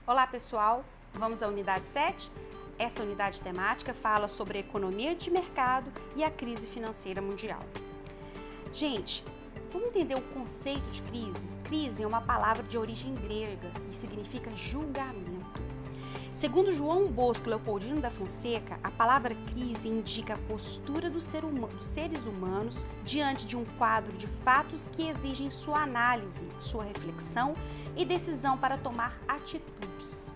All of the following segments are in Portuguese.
Olá pessoal, vamos à unidade 7? Essa unidade temática fala sobre a economia de mercado e a crise financeira mundial. Gente, vamos entender o conceito de crise? Crise é uma palavra de origem grega e significa julgamento. Segundo João Bosco Leopoldino da Fonseca, a palavra crise indica a postura dos seres humanos diante de um quadro de fatos que exigem sua análise, sua reflexão e decisão para tomar atitudes.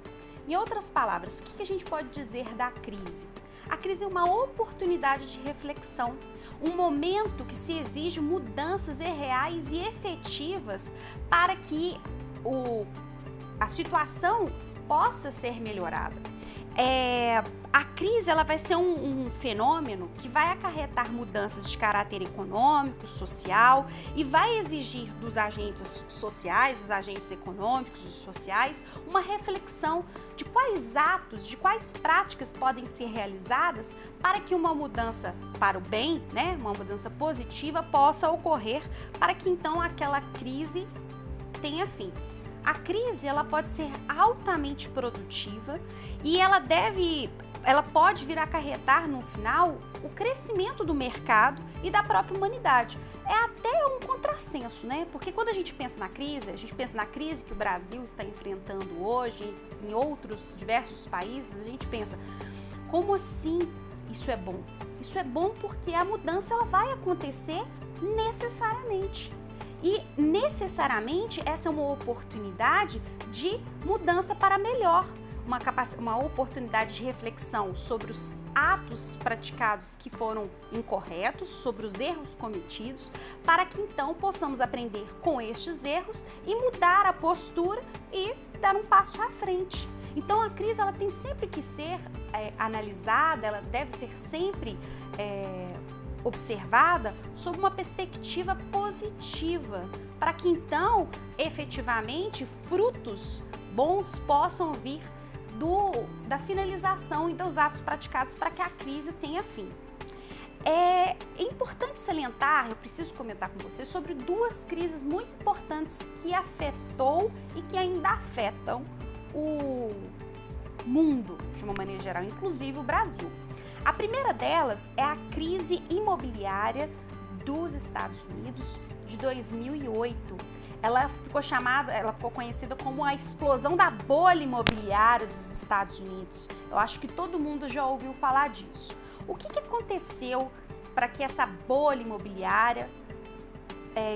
Em outras palavras, o que a gente pode dizer da crise? A crise é uma oportunidade de reflexão, um momento que se exige mudanças reais e efetivas para que a situação possa ser melhorada. A crise ela vai ser um fenômeno que vai acarretar mudanças de caráter econômico, social e vai exigir dos agentes sociais, dos agentes econômicos e sociais, uma reflexão de quais atos, de quais práticas podem ser realizadas para que uma mudança para o bem, uma mudança positiva possa ocorrer para que então aquela crise tenha fim. A crise ela pode ser altamente produtiva e ela pode vir a acarretar no final o crescimento do mercado e da própria humanidade. É até um contrassenso, Porque quando a gente pensa na crise que o Brasil está enfrentando hoje, em outros diversos países, a gente pensa, como assim isso é bom? Isso é bom porque a mudança ela vai acontecer necessariamente. E necessariamente essa é uma oportunidade de mudança para melhor, uma oportunidade de reflexão sobre os atos praticados que foram incorretos, sobre os erros cometidos, para que então possamos aprender com estes erros e mudar a postura e dar um passo à frente. Então a crise ela tem sempre que ser analisada, ela deve ser sempre observada sob uma perspectiva positiva, para que então, efetivamente, frutos bons possam vir da finalização e dos atos praticados para que a crise tenha fim. É importante salientar, eu preciso comentar com vocês sobre duas crises muito importantes que afetou e que ainda afetam o mundo de uma maneira geral, inclusive o Brasil. A primeira delas é a crise imobiliária dos Estados Unidos de 2008. Ela ficou conhecida como a explosão da bolha imobiliária dos Estados Unidos. Eu acho que todo mundo já ouviu falar disso. O que aconteceu para que essa bolha imobiliária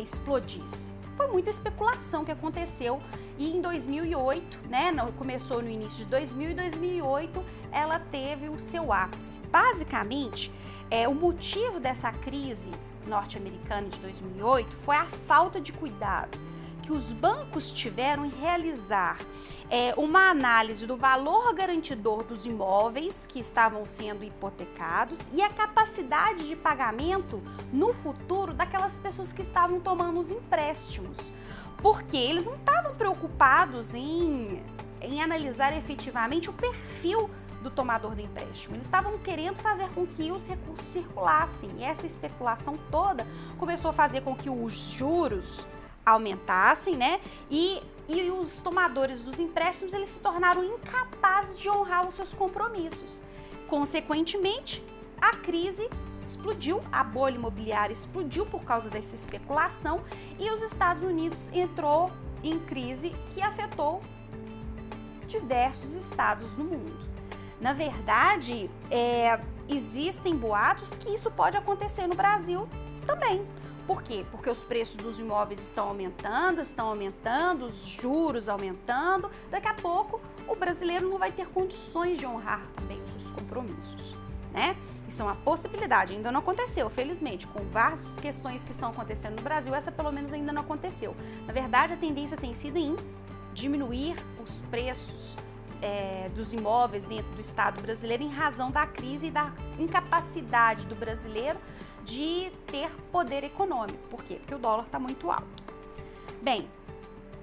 explodisse? Foi muita especulação que aconteceu e em 2008, começou no início de 2000 e 2008 ela teve o seu ápice. Basicamente, o motivo dessa crise norte-americana de 2008 foi a falta de cuidado que os bancos tiveram em realizar uma análise do valor garantidor dos imóveis que estavam sendo hipotecados e a capacidade de pagamento no futuro daquelas pessoas que estavam tomando os empréstimos. Porque eles não estavam preocupados em analisar efetivamente o perfil do tomador do empréstimo. Eles estavam querendo fazer com que os recursos circulassem. E essa especulação toda começou a fazer com que os juros aumentassem, E os tomadores dos empréstimos eles se tornaram incapazes de honrar os seus compromissos. Consequentemente, a crise explodiu, a bolha imobiliária explodiu por causa dessa especulação e os Estados Unidos entrou em crise que afetou diversos estados no mundo. Na verdade, existem boatos que isso pode acontecer no Brasil também. Por quê? Porque os preços dos imóveis estão aumentando, os juros aumentando. Daqui a pouco, o brasileiro não vai ter condições de honrar também os seus compromissos, Isso é uma possibilidade, ainda não aconteceu, felizmente. Com várias questões que estão acontecendo no Brasil, essa pelo menos ainda não aconteceu. Na verdade, a tendência tem sido em diminuir os preços dos imóveis dentro do Estado brasileiro em razão da crise e da incapacidade do brasileiro de ter poder econômico. Por quê? Porque o dólar está muito alto. Bem,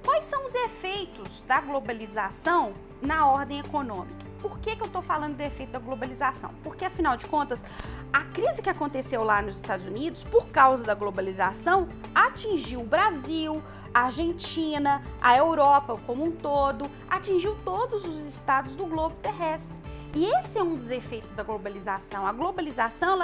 quais são os efeitos da globalização na ordem econômica? Por que eu estou falando do efeito da globalização? Porque, afinal de contas, a crise que aconteceu lá nos Estados Unidos, por causa da globalização, atingiu o Brasil, a Argentina, a Europa como um todo, atingiu todos os estados do globo terrestre. E esse é um dos efeitos da globalização. A globalização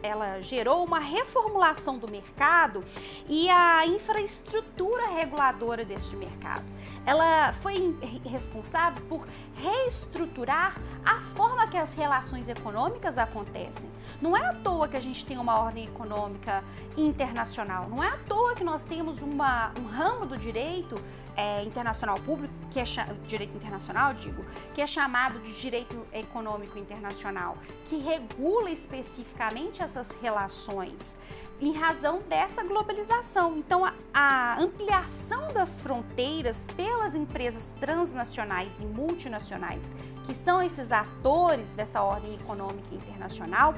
ela gerou uma reformulação do mercado e a infraestrutura reguladora deste mercado. Ela foi responsável por reestruturar a forma que as relações econômicas acontecem. Não é à toa que a gente tem uma ordem econômica internacional, não é à toa que nós temos um ramo do direito internacional público, que é direito internacional, que é chamado de direito econômico internacional, que regula especificamente essas relações em razão dessa globalização. Então, a ampliação das fronteiras pelas empresas transnacionais e multinacionais, que são esses atores dessa ordem econômica internacional,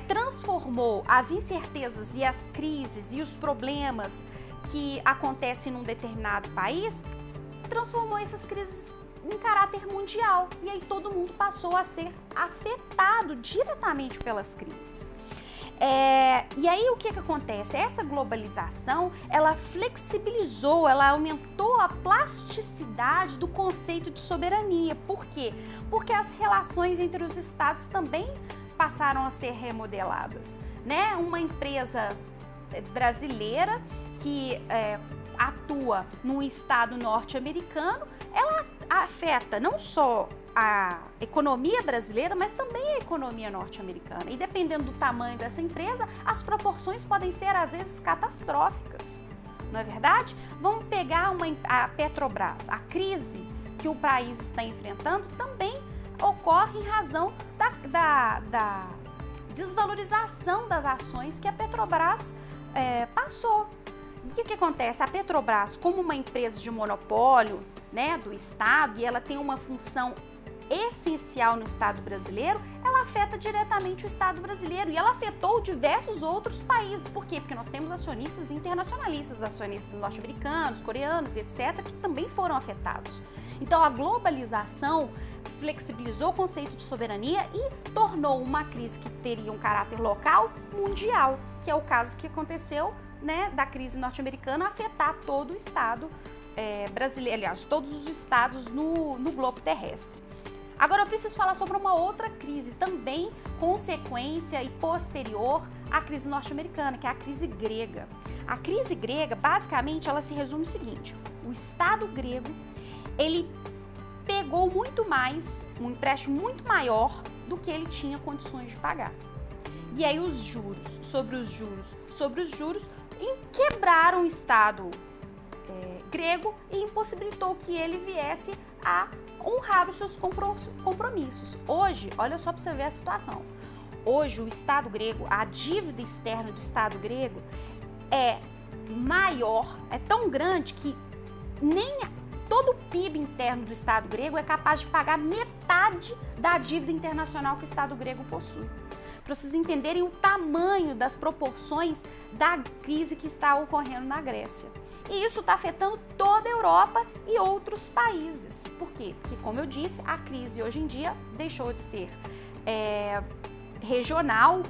transformou as incertezas e as crises e os problemas que acontecem num determinado país, transformou essas crises em caráter mundial. E aí todo mundo passou a ser afetado diretamente pelas crises. E aí o que acontece? Essa globalização, ela flexibilizou, ela aumentou a plasticidade do conceito de soberania. Por quê? Porque as relações entre os estados também passaram a ser remodeladas, né? Uma empresa brasileira que atua no estado norte-americano, ela afeta não só a economia brasileira, mas também a economia norte-americana. E dependendo do tamanho dessa empresa, as proporções podem ser, às vezes, catastróficas. Não é verdade? Vamos pegar a Petrobras. A crise que o país está enfrentando também ocorre em razão da desvalorização das ações que a Petrobras passou. E o que acontece? A Petrobras, como uma empresa de monopólio, né, do Estado, e ela tem uma função essencial no Estado brasileiro, ela afeta diretamente o Estado brasileiro e ela afetou diversos outros países. Por quê? Porque nós temos acionistas internacionalistas, acionistas norte-americanos, coreanos e etc., que também foram afetados. Então, a globalização flexibilizou o conceito de soberania e tornou uma crise que teria um caráter local mundial, que é o caso que aconteceu, né, da crise norte-americana afetar todo o Estado brasileiro, aliás, todos os estados no globo terrestre. Agora eu preciso falar sobre uma outra crise, também consequência e posterior à crise norte-americana, que é a crise grega. A crise grega, basicamente, ela se resume no seguinte: o Estado grego, ele pegou muito mais, um empréstimo muito maior do que ele tinha condições de pagar. E aí os juros, sobre os juros, quebraram o Estado grego e impossibilitou que ele viesse a honrar os seus compromissos. Hoje, olha só para você ver a situação. Hoje, o Estado grego, a dívida externa do Estado grego é maior, é tão grande que nem todo o PIB interno do Estado grego é capaz de pagar metade da dívida internacional que o Estado grego possui. Para vocês entenderem o tamanho das proporções da crise que está ocorrendo na Grécia. E isso está afetando toda a Europa e outros países. Por quê? Porque, como eu disse, a crise hoje em dia deixou de ser regional,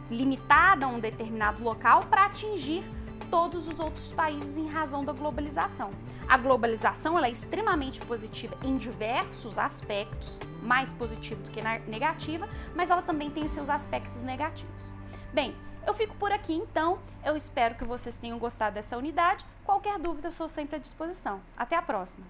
limitada a um determinado local, para atingir todos os outros países em razão da globalização. A globalização ela é extremamente positiva em diversos aspectos, mais positiva do que negativa, mas ela também tem seus aspectos negativos. Bem, eu fico por aqui então, eu espero que vocês tenham gostado dessa unidade. Qualquer dúvida eu sou sempre à disposição. Até a próxima!